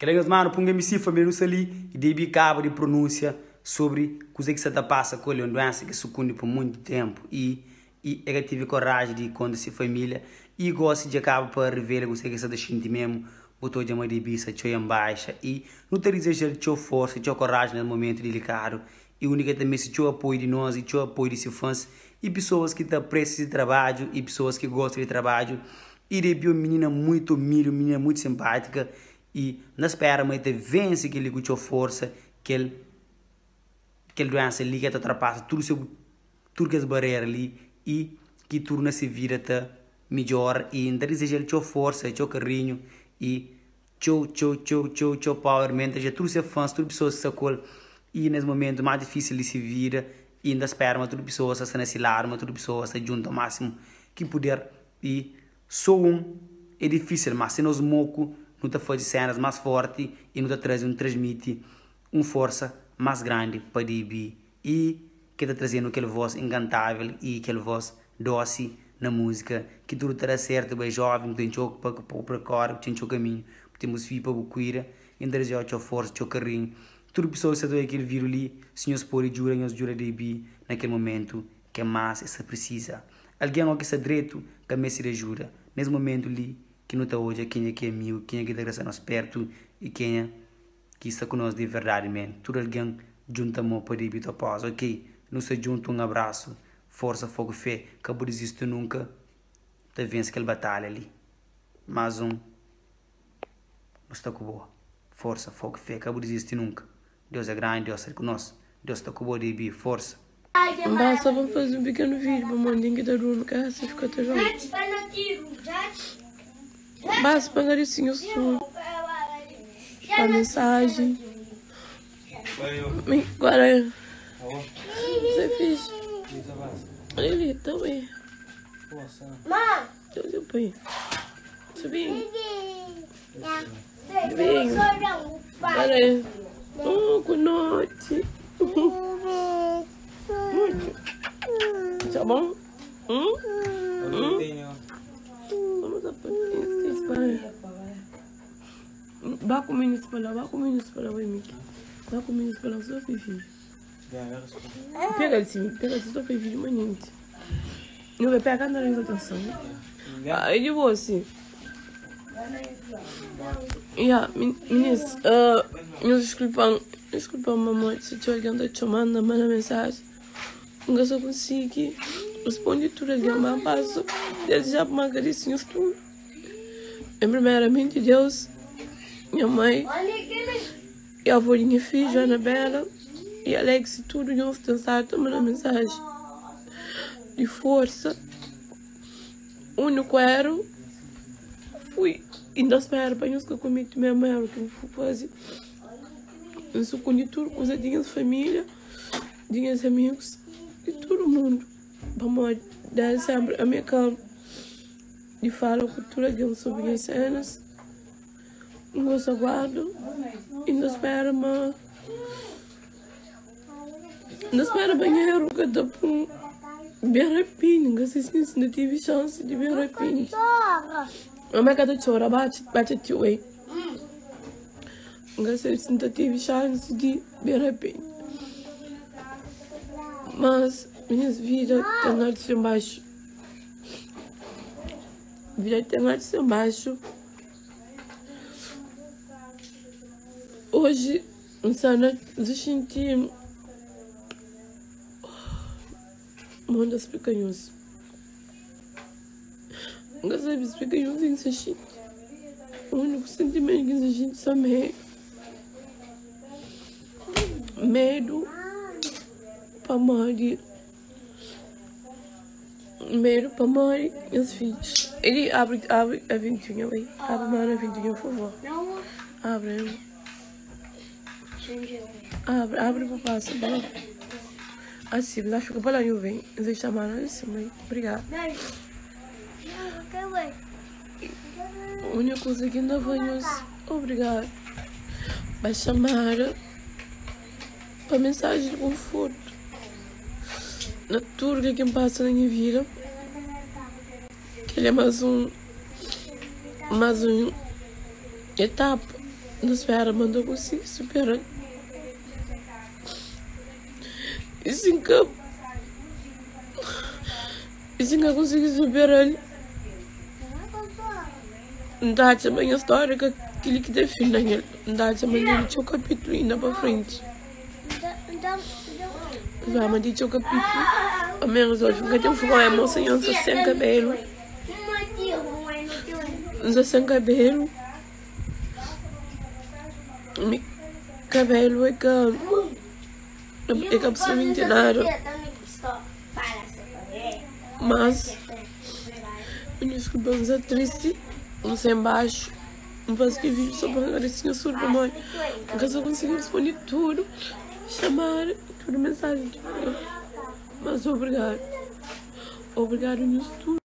Aquelas mano, punga me cifra menos ali e debi cabo de pronúncia sobre coisa que se está passa com ele, uma doença que sucumbe por muito tempo e eu tive coragem de quando se família e gosto de acabar para revelar o que se está sentindo mesmo, botou de uma debisa, tchau em baixa e não ter exagero, tchau força, tchau coragem no momento delicado e única também se tchau apoio de nós e tchau apoio de seus fãs e pessoas que precisam de trabalho e pessoas que gostam de trabalho e debi uma menina muito humilde, menina muito simpática e na espera mas te vence que ele com tchau força que ele doença ali que te ultrapassa tudo as barreiras ali e que torna se vida te melhor e ainda deseja ele tchau força, tchau carinho e tchau power mente já tudo se fãs, tudo pessoas se sacou e nesse momento mais difícil de se vira e ainda espera mas tudo pessoas se nesse lar mas tudo pessoas se juntam ao máximo que puder e só é difícil mas se nós moco não te faz cenas mais fortes e não te traz transmite uma força mais grande para DB e que está trazendo aquela voz encantável e aquela voz doce na música que tudo terá certo, bem jovem, tem choque para cor, tem choque caminho, temos filho para buquira, ainda já tem força, tem carinho, tudo pessoas que estão aquele vírus ali, senhores por e jura DB naquele momento que mais se precisa. Alguém que está direito, que me se ajuda, nesse momento ali que não está hoje, quem é que é amigo, quem é que está nós perto e quem é que está conosco de verdade, man. Tudo alguém junta mão para DB tua paz, ok? Não se junta um abraço, força, fogo, fé, que não desiste nunca, te vence aquela batalha ali. Mais não está com boa. Força, fogo, fé, que não desiste nunca. Deus é grande, Deus é conosco, Deus está com boa DB, força. Basta vamos fazer um pequeno vídeo para mandar que tá doendo casa, você fica até junto. Basta pagar assim o som, a mensagem. Agora, você fez. Olha ali, também. Deus eu põe. Subinho. Subinho. Olha aí. Oh, boa noite. Tá bom? Vamos a pôr. Vai comer isso para lá, vai comer isso para lá, vai, Miki. Vai comer isso para lá, só filho. Pega só filho, manhã. Não vai pegar nada de atenção. Ah, eu vou assim. Meninas, desculpa, mamãe, se te olhando, te chamando, manda mensagem. Não só consigo responder tudo, alguém mais passo. Desejar para Margarida tudo. Primeiramente, Deus, minha mãe, e a avó de minha filha, Anabela, e Alex, tudo, eu vou pensar, tomando a mensagem de força. O único era, fui, ainda espero para nós que eu comigo minha mãe, que eu fui fazer. Eu sou com tudo, coisa de minha família, de meus amigos, de todo mundo. Vamos dar sempre a minha calma. De falar cultura de sobre as cenas. Não se aguardo. E não espera, mas. Não espera banheiro, que dá para bem rapidinho. Não sei se não tive chance de bem rapidinho. A minha casa chora, bate a aí. Não sei se não tive chance de bem rapidinho. Mas minhas vidas estão lá de embaixo. Vida tem lá de embaixo. Hoje, insana, eu senti manda as pequenos. Não sei se pequenos tem que se o único sentimento que a gente sabe é medo para morrer. Medo para morrer e os filhos. Ele abre a ventinha aí. Abre a ventinha, por favor. Abre. Abre para passar. Assim, lá fica para lá eu venho. Eles chamaram assim, mãe. Obrigada. A única coisa que ainda venho é obrigado. Vai chamar para mensagem de conforto. Na tudo que passa na minha vida. Que ele é mais um etapa na espera, mas não consigo superar. Isso nunca consegui superar. Não dá também a história que aquele que define ele. Não dá também ele tinha o capítulo ainda para frente. Mas tinha o capítulo. A menos hoje, porque tem um fogão, a moça e onça sem cabelo. Onça sem cabelo. Cabelo é que absolutamente nada. Mas desculpa, eu sou triste, não sei embaixo, não faço que vídeo só para agradecer a sua mãe, porque eu consigo responder tudo, chamar, tudo mensagem, mas obrigado nisso tudo.